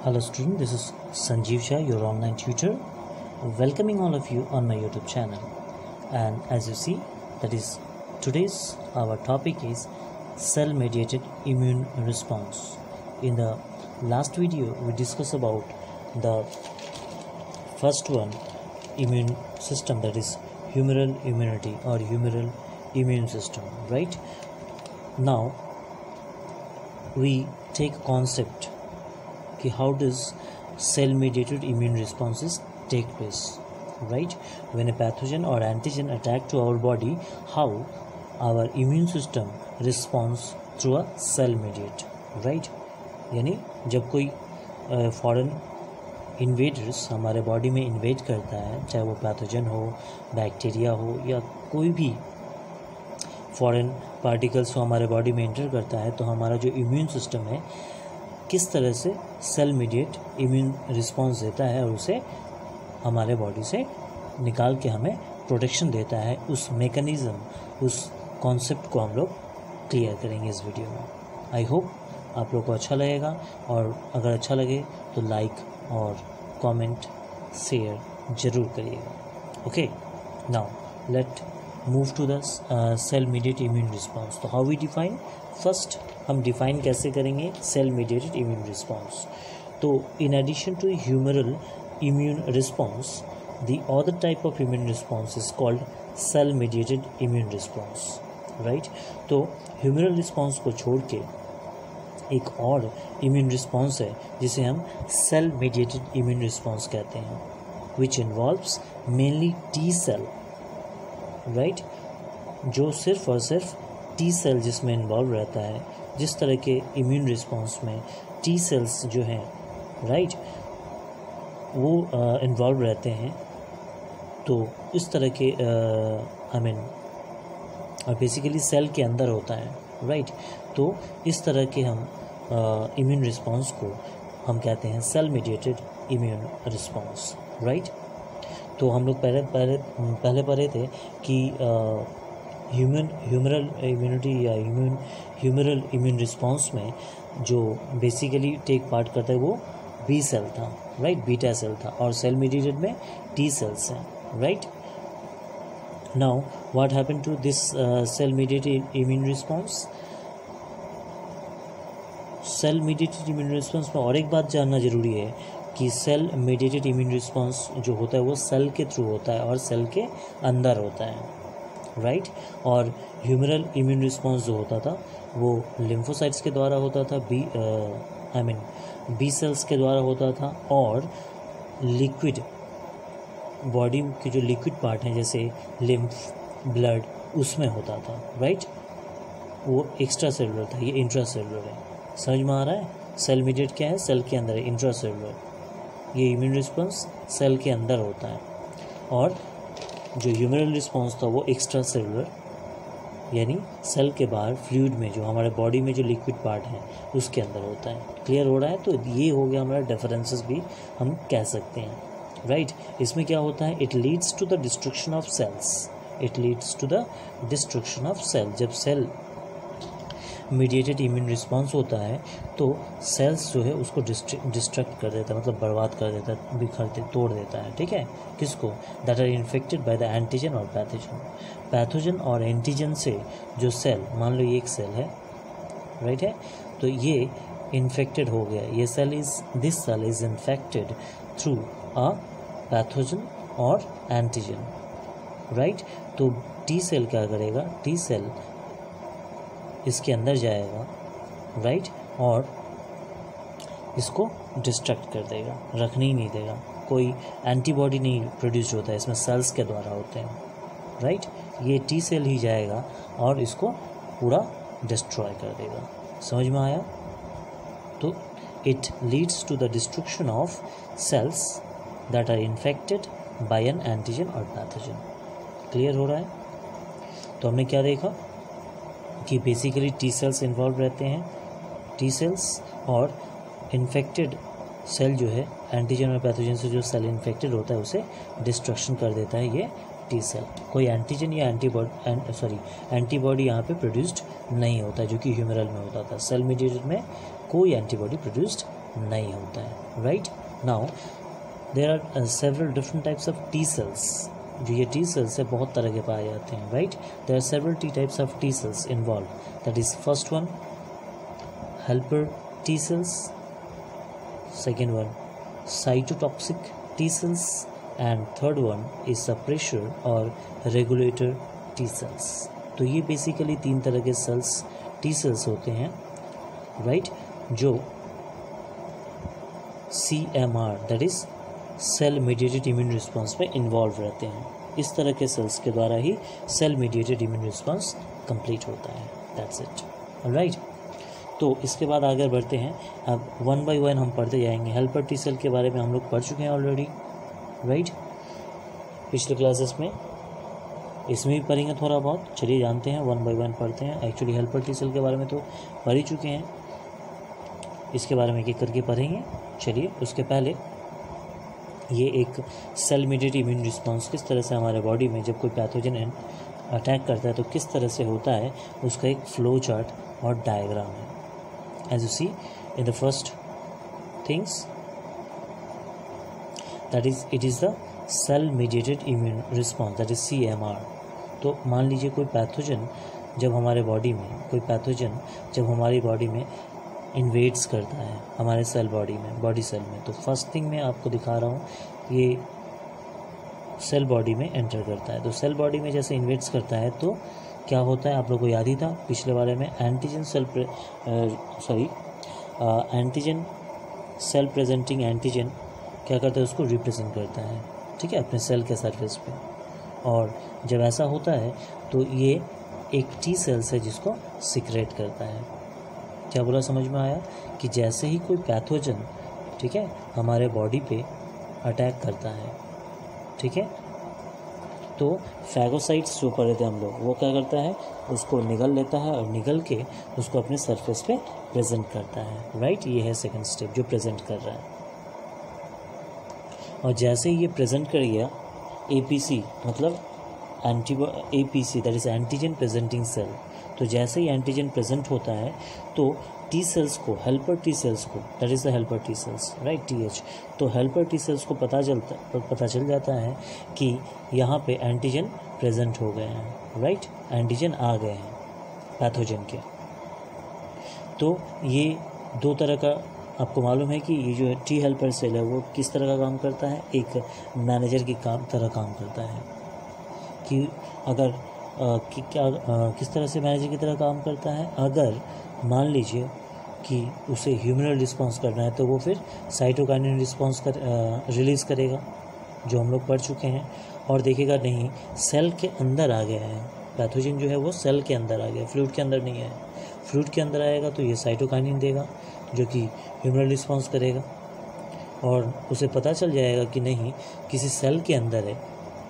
Hello student, this is Sanjeev Shah, your online tutor, welcoming all of you on my YouTube channel. And as you see, that is today's our topic is cell-mediated immune response. In the last video, we discussed about the first one, immune system, that is humoral immunity or humoral immune system, right? Now we take a concept. How does cell-mediated immune responses take place, right? When a pathogen or antigen attack to our body, how our immune system responds through a cell-mediate, right? यानी जब कोई foreign invaders हमारे body में invade करता है, चाहे वो pathogen हो, बैक्टीरिया हो या कोई भी फॉरेन पार्टिकल्स हो हमारे बॉडी में एंटर करता है, तो हमारा जो इम्यून सिस्टम है किस तरह से सेल मीडिएट इम्यून रिस्पॉन्स देता है और उसे हमारे बॉडी से निकाल के हमें प्रोटेक्शन देता है। उस मेकनिज़म, उस कॉन्सेप्ट को हम लोग क्लियर करेंगे इस वीडियो में। आई होप आप लोग को अच्छा लगेगा, और अगर अच्छा लगे तो लाइक और कमेंट शेयर ज़रूर करिएगा। Okay, now let move to the cell mediate immune response. तो हाउ वी डिफाइन, फर्स्ट हम डिफाइन कैसे करेंगे सेल मीडिएटेड इम्यून रिस्पॉन्स। तो in addition to humoral immune response, the other type of immune response is called cell mediated immune response, right. तो humoral response को छोड़ के एक और इम्यून रिस्पॉन्स है जिसे हम सेल मीडिएटेड इम्यून रिस्पॉन्स कहते हैं, which involves mainly T cell, right, जो सिर्फ और सिर्फ टी सेल जिसमें इन्वॉल्व रहता है। जिस तरह के इम्यून रिस्पॉन्स में टी सेल्स जो हैं, राइट, वो इन्वॉल्व रहते हैं, तो इस तरह के बेसिकली सेल के अंदर होता है, राइट। तो इस तरह के हम इम्यून रिस्पॉन्स को हम कहते हैं cell mediated immune response, right. तो हम लोग पहले पढ़े थे कि ह्यूमरल इम्यूनिटी या ह्यूमरल इम्यून रिस्पॉन्स में जो बेसिकली टेक पार्ट करता है वो बी सेल था, राइट, बीटा सेल था, और सेल मीडिएटेड में टी सेल्स हैं, right. Now what happen to this cell mediated immune response. Cell mediated immune response में और एक बात जानना जरूरी है कि सेल मीडिएटेड इम्यून रिस्पॉन्स जो होता है वो सेल के थ्रू होता है और सेल के अंदर होता है, राइट। और ह्यूमरल इम्यून रिस्पॉन्स जो होता था वो लिम्फोसाइट्स के द्वारा होता था, बी सेल्स के द्वारा होता था, और लिक्विड बॉडी के जो लिक्विड पार्ट हैं जैसे लिम्फ, ब्लड, उसमें होता था, राइट। वो एक्स्ट्रा सेलुलर था, ये इंट्रा सेलुलर है। समझ में आ रहा है? सेल मीडिएट क्या है? सेल के अंदर है, इंट्रा सेलुलर। ये इम्यून रिस्पॉन्स सेल के अंदर होता है, और जो ह्यूमरल रिस्पॉन्स था वो एक्स्ट्रा सेलुलर, यानी सेल के बाहर फ्लूइड में, जो हमारे बॉडी में जो लिक्विड पार्ट है उसके अंदर होता है। क्लियर हो रहा है? तो ये हो गया हमारा डिफरेंसेस भी हम कह सकते हैं, राइट। इसमें क्या होता है, it leads to the destruction of cells, it leads to the destruction of cell. जब सेल मीडिएटेड इम्यून रिस्पॉन्स होता है तो सेल्स जो है उसको डिस्ट्रक्ट कर देता है, मतलब बर्बाद कर देता है, बिखरते तोड़ देता है, ठीक है। किसको? That are infected by the antigen और पैथोजन। पैथोजन और एंटीजन से जो सेल, मान लो ये एक सेल है, राइट है, तो ये इन्फेक्टेड हो गया, ये cell this cell is infected through a pathogen और एंटीजन, राइट। तो टी सेल क्या करेगा, टी सेल इसके अंदर जाएगा, राइट, और इसको डिस्ट्रक्ट कर देगा, रखने ही नहीं देगा। कोई एंटीबॉडी नहीं प्रोड्यूस होता है, इसमें सेल्स के द्वारा होते हैं, राइट। ये टी सेल ही जाएगा और इसको पूरा डिस्ट्रॉय कर देगा। समझ में आया? तो it leads to the destruction of cells that are infected by an antigen और पैथोजन। क्लियर हो रहा है? तो हमने क्या देखा कि बेसिकली टी सेल्स इन्वॉल्व रहते हैं, टी सेल्स, और इन्फेक्टेड सेल जो है एंटीजन और पैथोजन से जो सेल इन्फेक्टेड होता है उसे डिस्ट्रक्शन कर देता है ये टी सेल। कोई एंटीजन या एंटीबॉडी यहाँ पे प्रोड्यूस्ड नहीं होता, जो कि ह्यूमरल में होता था। सेल मीडिएटेड में कोई एंटीबॉडी प्रोड्यूस्ड नहीं होता है, right. Now there are several different types of T cells. जो ये टी सेल्स है बहुत तरह के पाए जाते हैं, right. There are several T types of T cells involve, that is first one helper T cells, second one cytotoxic T cells, and third one is suppressor और रेगुलेटर टी सेल्स। तो ये बेसिकली 3 तरह के sales T cells होते हैं, right, जो CMR that is cell mediated immune response में involve रहते हैं। इस तरह के सेल्स के द्वारा ही cell mediated immune response complete होता है, दैट्स इट, राइट। तो इसके बाद आगे बढ़ते हैं। अब 1 by 1 हम पढ़ते जाएंगे। हेल्पर टी सेल के बारे में हम लोग पढ़ चुके हैं ऑलरेडी, राइट, पिछले क्लासेस में। इसमें भी पढ़ेंगे थोड़ा बहुत। चलिए जानते हैं, 1 by 1 पढ़ते हैं। एक्चुअली हेल्पर टी सेल के बारे में तो पढ़ ही चुके हैं, इसके बारे में एक करके पढ़ेंगे। चलिए, उसके पहले ये एक सेल मीडिएटेड इम्यून रिस्पॉन्स किस तरह से हमारे बॉडी में जब कोई पैथोजन अटैक करता है तो किस तरह से होता है, उसका एक फ्लो चार्ट और डायग्राम है। As you see in the first things that is it is the cell mediated immune response that is CMR। तो मान लीजिए कोई पैथोजन जब हमारे बॉडी में जब हमारी बॉडी में इन्वेड्स करता है हमारे सेल बॉडी सेल में, तो फर्स्ट थिंग मैं आपको दिखा रहा हूँ, ये सेल बॉडी में एंटर करता है। तो सेल बॉडी में जैसे इन्वेड्स करता है तो क्या होता है, आप लोगों को याद ही था पिछले वाले में, एंटीजन सेल प्रेजेंटिंग एंटीजन क्या करता है, उसको रिप्रेजेंट करता है, ठीक है, अपने सेल के सरफेस पे। और जब ऐसा होता है तो ये एक टी सेल्स है जिसको सिक्रेट करता है। क्या बोला, समझ में आया? कि जैसे ही कोई पैथोजन, ठीक है, हमारे बॉडी पे अटैक करता है, ठीक है, तो फैगोसाइट्स जो पढ़े थे हम लोग, वो क्या करता है, उसको निगल लेता है और निगल के उसको अपने सरफेस पे प्रेजेंट करता है, राइट। ये है सेकंड स्टेप जो प्रेजेंट कर रहा है। और जैसे ही ये प्रेजेंट कर गया, APC मतलब APC that is antigen presenting cell. तो जैसे ही एंटीजन प्रेजेंट होता है तो टी सेल्स को, हेल्पर टी सेल्स को, that is the helper T cells, right, TH। तो हेल्पर टी सेल्स को पता चल जाता है कि यहाँ पे एंटीजन प्रेजेंट हो गए हैं, राइट, एंटीजन आ गए हैं पैथोजन के। तो ये 2 तरह का आपको मालूम है कि ये जो टी हेल्पर सेल है वो किस तरह का काम करता है, एक मैनेजर की तरह काम करता है। कि अगर किस तरह से मैनेजर की तरह काम करता है, अगर मान लीजिए कि उसे ह्यूमरल रिस्पॉन्स करना है तो वो फिर साइटोकाइनिन रिस्पॉन्स रिलीज़ करेगा, जो हम लोग पढ़ चुके हैं। और देखेगा नहीं, सेल के अंदर आ गया है पैथोजन, जो है वो सेल के अंदर आ गया, फ्लूइड के अंदर नहीं है। फ्लूइड के अंदर आएगा तो ये साइटोकाइनिन देगा जो कि ह्यूमरल रिस्पॉन्स करेगा, और उसे पता चल जाएगा कि नहीं किसी सेल के अंदर है,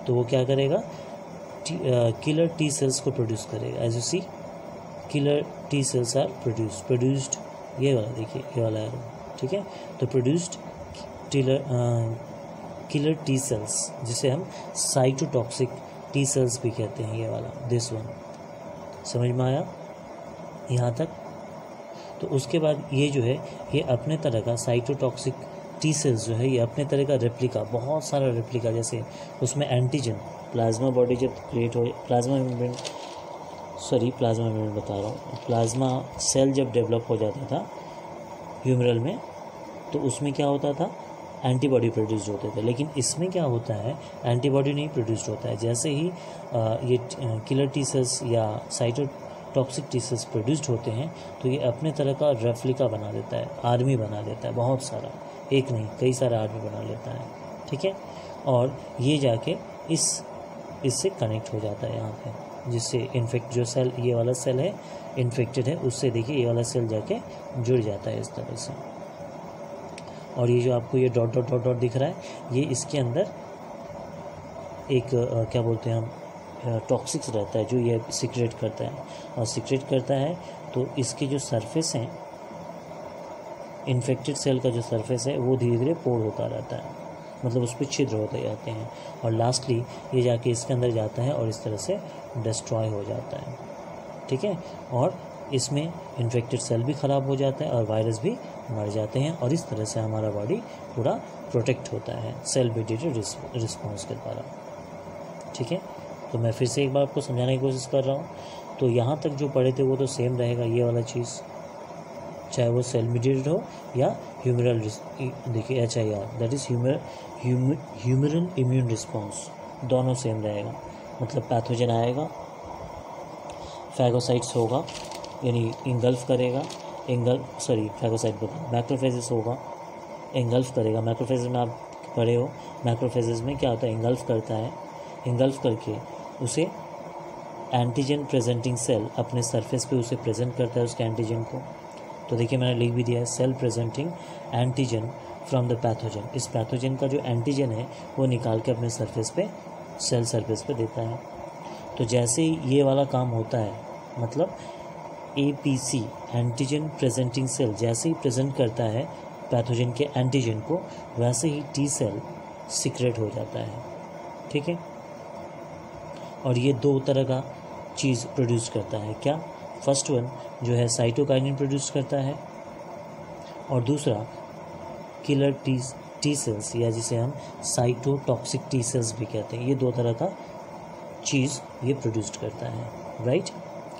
तो वो क्या करेगा, किलर टी सेल्स को प्रोड्यूस करेगा। As you see, killer T cells are produced, ये वाला देखिए, ये वाला है, ठीक है। तो प्रोड्यूस्ड किलर टी सेल्स, जिसे हम साइटोटॉक्सिक टी सेल्स भी कहते हैं, ये वाला, दिस वन। समझ में आया यहाँ तक? तो उसके बाद ये जो है, ये अपने तरह का साइटोटॉक्सिक टी सेल्स जो है, ये अपने तरह का रेप्लिका, बहुत सारा रेप्लिका, जैसे उसमें एंटीजन, प्लाज्मा बॉडी जब क्रिएट हो, प्लाज्मा मेम्ब्रेन बता रहा हूँ, प्लाज्मा सेल जब डेवलप हो जाता था ह्यूमरल में, तो उसमें क्या होता था, एंटीबॉडी प्रोड्यूस होते थे। लेकिन इसमें क्या होता है, एंटीबॉडी नहीं प्रोड्यूस होता है। जैसे ही ये किलर टी सेल्स या साइटोटॉक्सिक टी सेल्स प्रोड्यूस्ड होते हैं तो ये अपने तरह का रेप्लिका बना देता है, आर्मी बना देता है, बहुत सारा, एक नहीं कई सारा आर्मी बना लेता है, ठीक है। और ये जाके इससे कनेक्ट हो जाता है यहाँ पे, जिससे इन्फेक्ट जो सेल, ये वाला सेल है इन्फेक्टेड है, उससे देखिए ये वाला सेल जाके जुड़ जाता है इस तरह से। और ये जो आपको ये डॉट डॉट डॉट डॉट दिख रहा है, ये इसके अंदर एक क्या बोलते हैं हम, टॉक्सिक्स रहता है जो ये सिक्रेट करता है। और सिक्रेट करता है तो इसके जो सरफेस हैं, इन्फेक्टेड सेल का जो सरफेस है वो धीरे धीरे पोर होता रहता है, मतलब उस पर छिद्र होते जाते हैं, और लास्टली ये जाके इसके अंदर जाता है और इस तरह से डिस्ट्रॉय हो जाता है, ठीक है। और इसमें इन्फेक्टेड सेल भी ख़राब हो जाता है और वायरस भी मर जाते हैं, और इस तरह से हमारा बॉडी पूरा प्रोटेक्ट होता है सेल मेडिएटेड रिस्पॉन्स के द्वारा। ठीक है, तो मैं फिर से एक बार आपको समझाने की कोशिश कर रहा हूँ। तो यहाँ तक जो पढ़े थे वो तो सेम रहेगा, ये वाला चीज़, चाहे वो सेल मेडिएटेड हो या ह्यूमरल, देखिए HIR that is humoral immune response, दोनों सेम रहेगा। मतलब पैथोजन आएगा, फैगोसाइट्स होगा यानी इंगल्फ करेगा, फैगोसाइट बता, मैक्रोफेजेस होगा, इंगल्फ करेगा। मैक्रोफेजेस में आप पढ़े हो, मैक्रोफेजेस में क्या होता है, इंगल्फ करता है, इंगल्फ करके उसे एंटीजन प्रेजेंटिंग सेल अपने सरफेस पे उसे प्रेजेंट करता है उसके एंटीजन को। तो देखिए मैंने लिख भी दिया है, cell presenting antigen from the pathogen. इस पैथोजन का जो एंटीजन है वो निकाल के अपने सरफेस पे, सेल सरफेस पे देता है। तो जैसे ही ये वाला काम होता है, मतलब APC एंटीजन प्रेजेंटिंग सेल जैसे ही प्रेजेंट करता है पैथोजन के एंटीजन को, वैसे ही T सेल सीक्रेट हो जाता है। ठीक है, और ये दो तरह का चीज़ प्रोड्यूस करता है। क्या? फर्स्ट वन जो है साइटोकाइनिन प्रोड्यूस करता है, और दूसरा किलर टी सेल्स या जिसे हम साइटोटॉक्सिक टी सेल्स भी कहते हैं। ये दो तरह का चीज़ ये प्रोड्यूस करता है, राइट।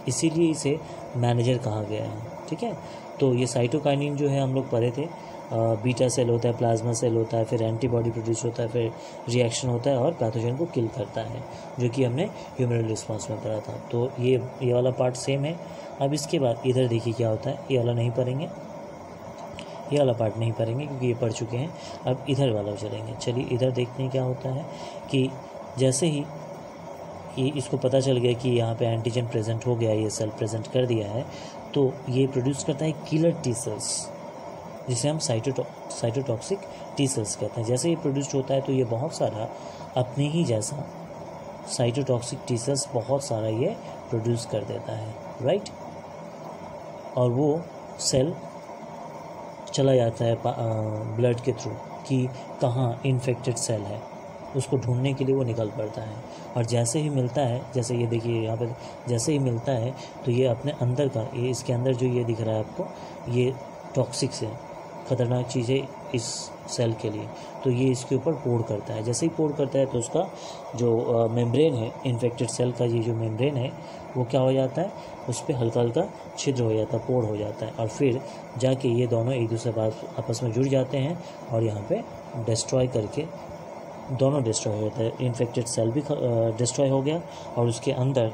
इसीलिए इसे मैनेजर कहा गया है। ठीक है, तो ये साइटोकाइनिन जो है हम लोग पढ़े थे, बीटा सेल होता है, प्लाज्मा सेल होता है, फिर एंटीबॉडी प्रोड्यूस होता है, फिर रिएक्शन होता है और पैथोजन को किल करता है, जो कि हमने ह्यूमरल रिस्पॉन्स में पढ़ा था। तो ये वाला पार्ट सेम है। अब इसके बाद इधर देखिए क्या होता है, ये वाला नहीं पढ़ेंगे, ये वाला पार्ट नहीं पढ़ेंगे क्योंकि ये पढ़ चुके हैं। अब इधर वाला चलेंगे। चलिए इधर देखते हैं क्या होता है कि जैसे ही ये इसको पता चल गया कि यहाँ पे एंटीजन प्रेजेंट हो गया, ये सेल प्रेजेंट कर दिया है, तो ये प्रोड्यूस करता है किलर टी सेल्स, जिसे हम साइटोटॉक्सिक टी सेल्स कहते हैं। जैसे ये प्रोड्यूस होता है तो ये बहुत सारा अपने ही जैसा साइटोटॉक्सिक टी सेल्स बहुत सारा ये प्रोड्यूस कर देता है, राइट। और वो सेल चला जाता है ब्लड के थ्रू कि कहाँ इन्फेक्टेड सेल है, उसको ढूंढने के लिए वो निकल पड़ता है। और जैसे ही मिलता है, जैसे ये देखिए यहाँ पर, जैसे ही मिलता है तो ये अपने अंदर का, ये इसके अंदर जो ये दिख रहा है आपको, ये टॉक्सिक से ख़तरनाक चीज़ है इस सेल के लिए, तो ये इसके ऊपर पोर करता है। जैसे ही पोर करता है तो उसका जो मेम्ब्रेन है, इन्फेक्टेड सेल का ये जो मेम्ब्रेन है वो क्या हो जाता है, उस पर हल्का हल्का छिद्र हो जाता है, पोर हो जाता है, और फिर जाके ये दोनों एक दूसरे के आपस में जुड़ जाते हैं और यहाँ पे डिस्ट्रॉय करके दोनों डिस्ट्रॉय हो जाता है। इन्फेक्टेड सेल भी डिस्ट्रॉय हो गया और उसके अंदर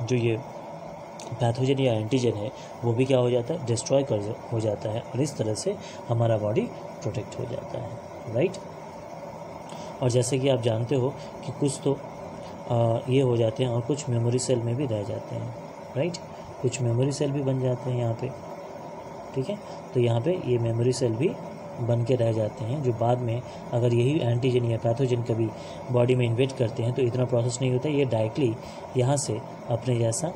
जो ये पैथोजन या एंटीजन है वो भी क्या हो जाता है, डिस्ट्रॉय हो जाता है, और इस तरह से हमारा बॉडी प्रोटेक्ट हो जाता है, राइट। और जैसे कि आप जानते हो कि कुछ तो ये हो जाते हैं और कुछ मेमोरी सेल में भी रह जाते हैं, राइट। कुछ मेमोरी सेल भी बन जाते हैं यहाँ पे, ठीक है। तो यहाँ पे ये मेमोरी सेल भी बन के रह जाते हैं, जो बाद में अगर यही एंटीजन या पैथोजन कभी बॉडी में इन्वेट करते हैं तो इतना प्रोसेस नहीं होता, ये डायरेक्टली यहाँ से अपने जैसा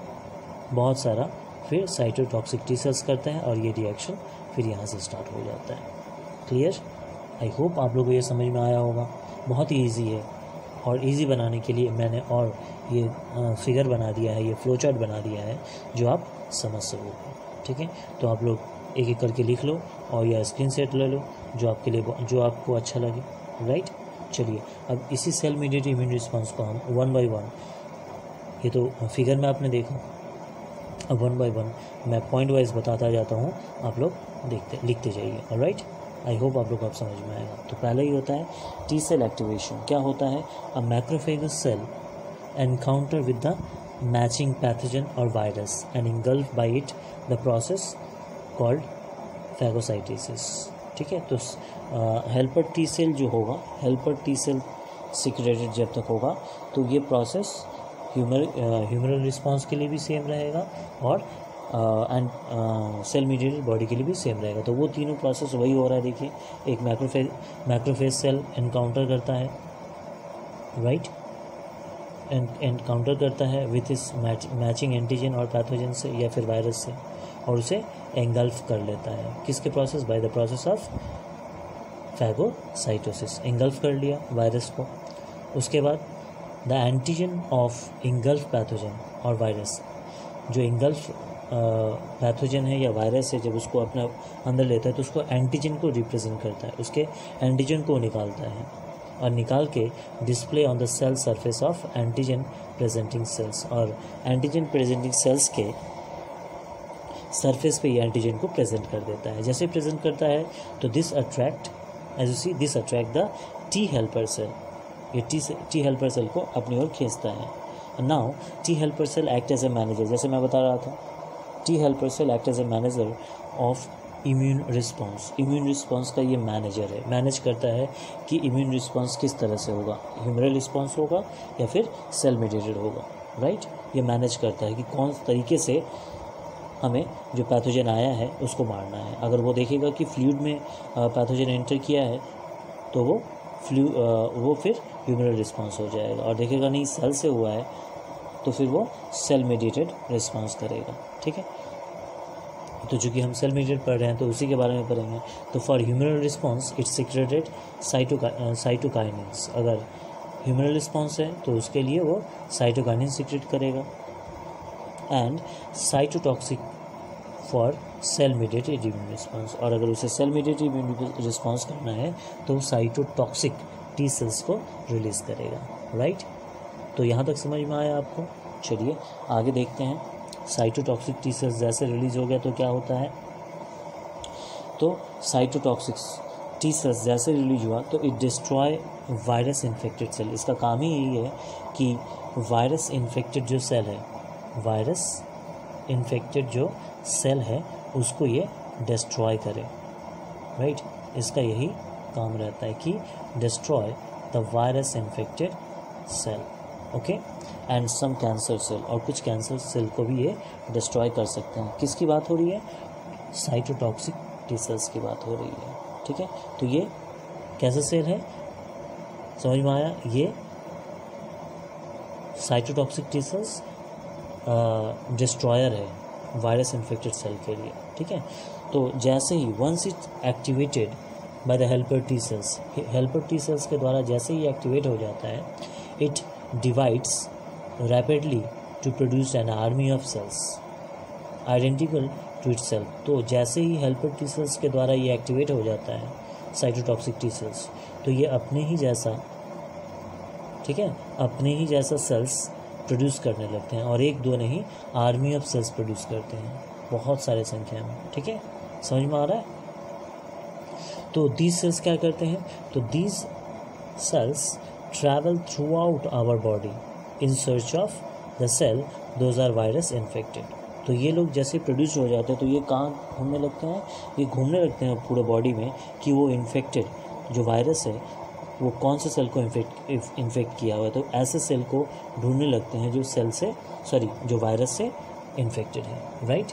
बहुत सारा फिर साइटोटॉक्सिक टी सेल्स करता है और ये रिएक्शन फिर यहाँ से स्टार्ट हो जाता है। क्लियर? आई होप आप लोगों को ये समझ में आया होगा। बहुत ही ईजी है, और इजी बनाने के लिए मैंने और ये फिगर बना दिया है, ये फ्लो चार्ट बना दिया है जो आप समझ सको, ठीक है। तो आप लोग एक एक करके लिख लो और या स्क्रीन शॉट ले लो, जो आपके लिए, जो आपको अच्छा लगे, राइट। चलिए अब इसी सेल मीडिएटेड इम्यून रिस्पॉन्स को हम वन बाय वन, ये तो फिगर में आपने देखा, अब वन बाय वन मैं पॉइंट वाइज बताता जाता हूँ, आप लोग लिखते जाइए, ऑलराइट। आई होप आप लोग को आप समझ में आएगा। तो पहले ही होता है टी सेल एक्टिवेशन। क्या होता है? A macrophages cell encounter with the matching pathogen और virus and engulf by it the process called phagocytosis, ठीक है। तो हेल्पर टी सेल जो होगा, हेल्पर टी सेल सिक्रेटेड जब तक होगा तो ये प्रोसेस ह्यूमरल रिस्पॉन्स के लिए भी सेम रहेगा और सेल मीडिएटेड बॉडी के लिए भी सेम रहेगा। तो वो तीनों प्रोसेस वही हो रहा है। देखिए, एक मैक्रोफेज सेल एनकाउंटर करता है, राइट, एनकाउंटर करता है विथ इस मैचिंग एंटीजन और पैथोजन से या फिर वायरस से, और उसे एंगल्फ कर लेता है। किसके process? By the process of phagocytosis. Engulf कर लिया वायरस को। उसके बाद the antigen of engulf pathogen और वायरस, जो इंगल्फ पैथोजन है या वायरस है, जब उसको अपने अंदर लेता है तो उसको एंटीजन को रिप्रेजेंट करता है, उसके एंटीजन को निकालता है और निकाल के display on the cell surface of antigen presenting cells, और एंटीजन प्रेजेंटिंग सेल्स के सरफेस पे ये एंटीजन को प्रेजेंट कर देता है। जैसे प्रेजेंट करता है तो this attract as you see this attract the T helper cell, ये टी हेल्पर सेल को अपनी ओर खींचता है। Now T helper cell act as a manager, जैसे मैं बता रहा था T helper cell act as a manager of immune response. Immune response का ये मैनेजर है, मैनेज करता है कि इम्यून रिस्पॉन्स किस तरह से होगा, ह्यूमरल रिस्पॉन्स होगा या फिर सेल मेडिएटेड होगा, राइट। ये मैनेज करता है कि कौन तरीके से हमें जो पैथोजन आया है उसको मारना है। अगर वो देखेगा कि फ्लूइड में पैथोजन एंटर किया है तो वो फिर ह्यूमरल रिस्पॉन्स हो जाएगा, और देखेगा नहीं सेल से हुआ है तो फिर वो सेल मेडिएटेड रिस्पॉन्स करेगा, ठीक है। तो चूँकि हम सेल मेडिएटेड पढ़ रहे हैं तो उसी के बारे में पढ़ेंगे। तो for humoral response it's secreted cytokinins, अगर ह्यूमरल रिस्पॉन्स है तो उसके लिए वो साइटोकाइनिन सीक्रेट करेगा। And cytotoxic for cell mediated immune response, और अगर उसे सेल मेडिएटेड इम्यून रिस्पॉन्स करना है तो साइटोटॉक्सिक टी सेल्स को रिलीज़ करेगा, राइट। तो यहाँ तक समझ में आया आपको? चलिए आगे देखते हैं। साइटोटॉक्सिक टी सेल्स जैसे रिलीज हो गया तो क्या होता है, तो साइटोटॉक्सिक टी सेल्स जैसे रिलीज हुआ तो it destroy virus infected cell. इसका काम ही यही है कि वायरस इन्फेक्टेड जो सेल है, वायरस इन्फेक्टेड जो सेल है उसको ये डिस्ट्रॉय करे, राइट। इसका यही काम रहता है कि destroy the virus infected cell, okay. And some cancer cell, और कुछ कैंसर सेल को भी ये डिस्ट्रॉय कर सकते हैं। किसकी बात हो रही है? साइटोटॉक्सिक टी सेल्स की बात हो रही है, ठीक है। तो ये कैसा सेल है, समझ में आया? ये साइटोटॉक्सिक टी सेल्स डिस्ट्रॉयर है वायरस इन्फेक्टेड सेल के लिए, ठीक है। तो जैसे ही once it activated by the helper T cells, helper T cells के द्वारा जैसे ही एक्टिवेट हो जाता है, it divides rapidly to produce an army of cells identical to itself. तो जैसे ही हेल्पर टी सेल्स के द्वारा ये एक्टिवेट हो जाता है साइटोटॉक्सिक टी सेल्स, तो ये अपने ही जैसा, ठीक है, अपने ही जैसा सेल्स प्रोड्यूस करने लगते हैं, और एक दो नहीं आर्मी ऑफ सेल्स प्रोड्यूस करते हैं, बहुत सारे संख्या में, ठीक है। समझ में आ रहा है? तो दीज सेल्स क्या करते हैं, तो these cells travel throughout our body in search of the cell those are virus infected. तो ये लोग जैसे प्रोड्यूस हो जाते हैं तो ये कहाँ घूमने लगते हैं, ये घूमने लगते हैं पूरे बॉडी में कि वो इन्फेक्टेड जो वायरस है वो कौन से सेल को इन्फेक्ट किया हुआ है। तो ऐसे सेल को ढूंढने लगते हैं जो जो वायरस से इन्फेक्टेड है, राइट।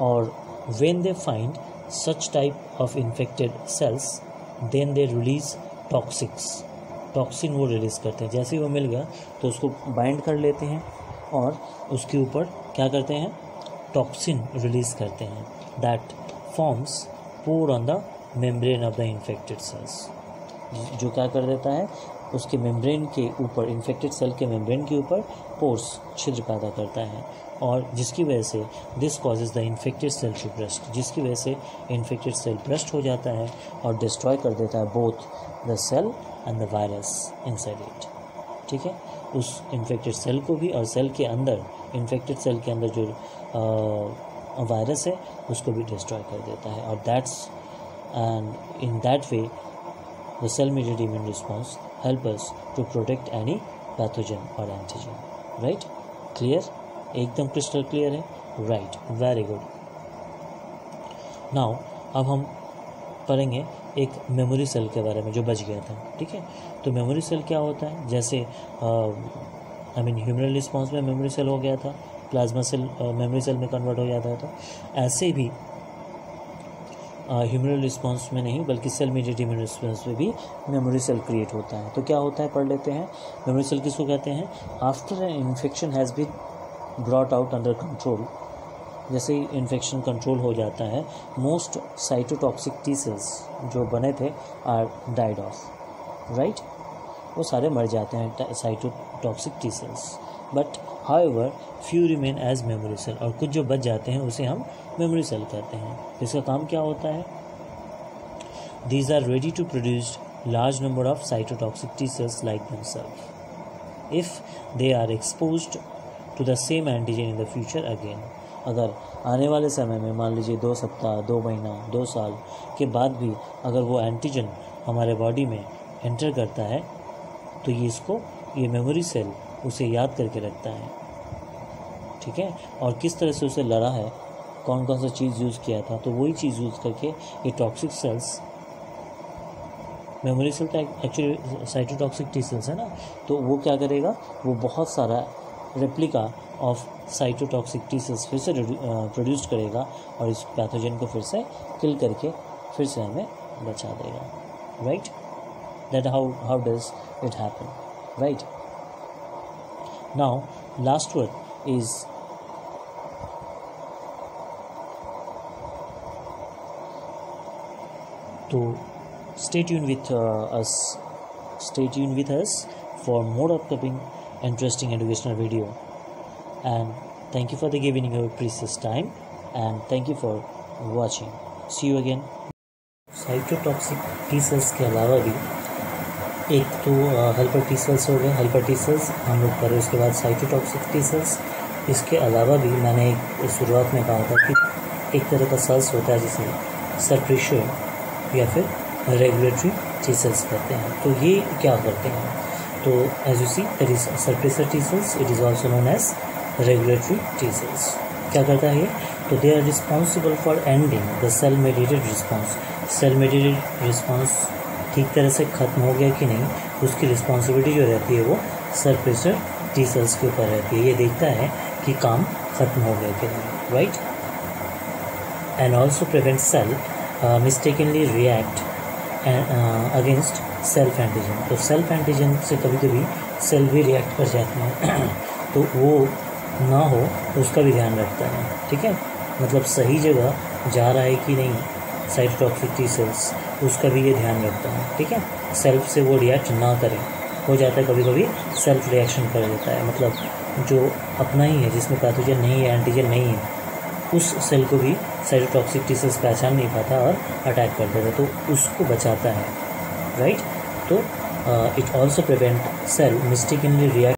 और when they find such type of infected cells then they release toxin वो रिलीज़ करते हैं। जैसे ही वो मिल गया तो उसको बाइंड कर लेते हैं और उसके ऊपर क्या करते हैं, टॉक्सिन रिलीज़ करते हैं that forms pore on the membrane of the infected cells, जो क्या कर देता है, उसके मेम्ब्रेन के ऊपर, इन्फेक्टेड सेल के मेम्ब्रेन के ऊपर पोर्स, छिद्र पैदा करता है, और जिसकी वजह से this causes the infected cell to burst, जिसकी वजह से इन्फेक्टेड सेल ब्रस्ट हो जाता है और डिस्ट्रॉय कर देता है both the cell and the virus inside it, ठीक है। उस इन्फेक्टेड सेल को भी, और सेल के अंदर, इन्फेक्टेड सेल के अंदर जो वायरस है उसको भी डिस्ट्रॉय कर देता है, और and in that way the cell mediated immune response help us to protect any pathogen or antigen, right? Clear? एकदम क्रिस्टल क्लियर है, राइट, वेरी गुड। नाउ अब हम पढ़ेंगे एक मेमोरी सेल के बारे में जो बच गया था, ठीक है। तो मेमोरी सेल क्या होता है, जैसे ह्यूमरल रिस्पॉन्स में मेमोरी सेल हो गया था, प्लाज्मा सेल मेमोरी सेल में कन्वर्ट हो जाता था, ऐसे भी ह्यूमरल रिस्पॉन्स में नहीं बल्कि सेल मेडिएटेड इम्यून रिस्पॉन्स में भी मेमोरी सेल क्रिएट होता है। तो क्या होता है, पढ़ लेते हैं। मेमोरी सेल किसको कहते हैं? After an infection has been brought out under control, जैसे ही इन्फेक्शन कंट्रोल हो जाता है, मोस्ट साइटोटॉक्सिक टी सेल्स जो बने थे आर डाइड ऑफ, राइट, वो सारे मर जाते हैं cytotoxic T sales. But However, few remain as memory cell, और कुछ जो बच जाते हैं उसे हम memory cell कहते हैं। इसका काम क्या होता है? These are ready to produce large number of cytotoxic T cells like themselves if they are exposed to the same antigen in the future again. अगर आने वाले समय में मान लीजिए 2 सप्ताह, 2 महीना, 2 साल के बाद भी अगर वो एंटीजन हमारे बॉडी में एंटर करता है तो ये मेमोरी सेल उसे याद करके रखता है, ठीक है। और किस तरह से उसे लड़ा है, कौन कौन सा चीज़ यूज़ किया था, तो वही चीज़ यूज़ करके ये टॉक्सिक सेल्स, मेमोरी सेल तो एक्चुअली साइटोटॉक्सिक टी सेल्स है ना, तो वो क्या करेगा, वो बहुत सारा replica of cytotoxic T sales फिर से प्रोड्यूस करेगा और इस पैथोजन को फिर से किल करके फिर से हमें बचा देगा, right. That how does it happen, right. Now last word is तो stay tuned with us for more upcoming interesting educational video, and thank you for giving your precious time, and thank you for watching. See you again. Cytotoxic T cells के अलावा भी एक तो helper T sales हो गए, helper T sales हम लोग करें, उसके बाद साइटोटॉक्सिक टी सेल्स। इसके अलावा भी मैंने एक शुरुआत में कहा था कि एक तरह का सेल्स होता है जिसे सप्रेसर या फिर रेगुलेटरी टी सेल्स कहते हैं। तो ये क्या करते हैं, तो as you see that is suppressor T cells, it is also known as regulatory T cells. क्या करता है ये, तो they are responsible for ending the cell mediated response. Cell mediated response ठीक तरह से ख़त्म हो गया कि नहीं, उसकी रिस्पॉन्सिबिलिटी जो रहती है वो सप्रेसर टी सेल्स के ऊपर रहती है। ये देखता है कि काम ख़त्म हो गया कि नहीं, right. And also prevent cell mistakenly react against self antigen. तो सेल्फ एंटीजन से कभी कभी सेल भी रिएक्ट कर जाते हैं तो वो ना हो तो उसका भी ध्यान रखता है, ठीक है। मतलब सही जगह जा रहा है कि नहीं साइटोटॉक्सिक टी सेल्स, उसका भी ये ध्यान रखता है, ठीक है। सेल्फ से वो रिएक्ट ना करें, हो जाता है कभी कभी सेल्फ रिएक्शन कर देता है, मतलब जो अपना ही है जिसमें पैथोजन नहीं है, एंटीजन नहीं है, उस सेल को भी साइटोटॉक्सिक टी सेल्स पहचान नहीं पाता और अटैक कर देता है, तो उसको बचाता है, राइट। तो it also prevent cell mistakenly react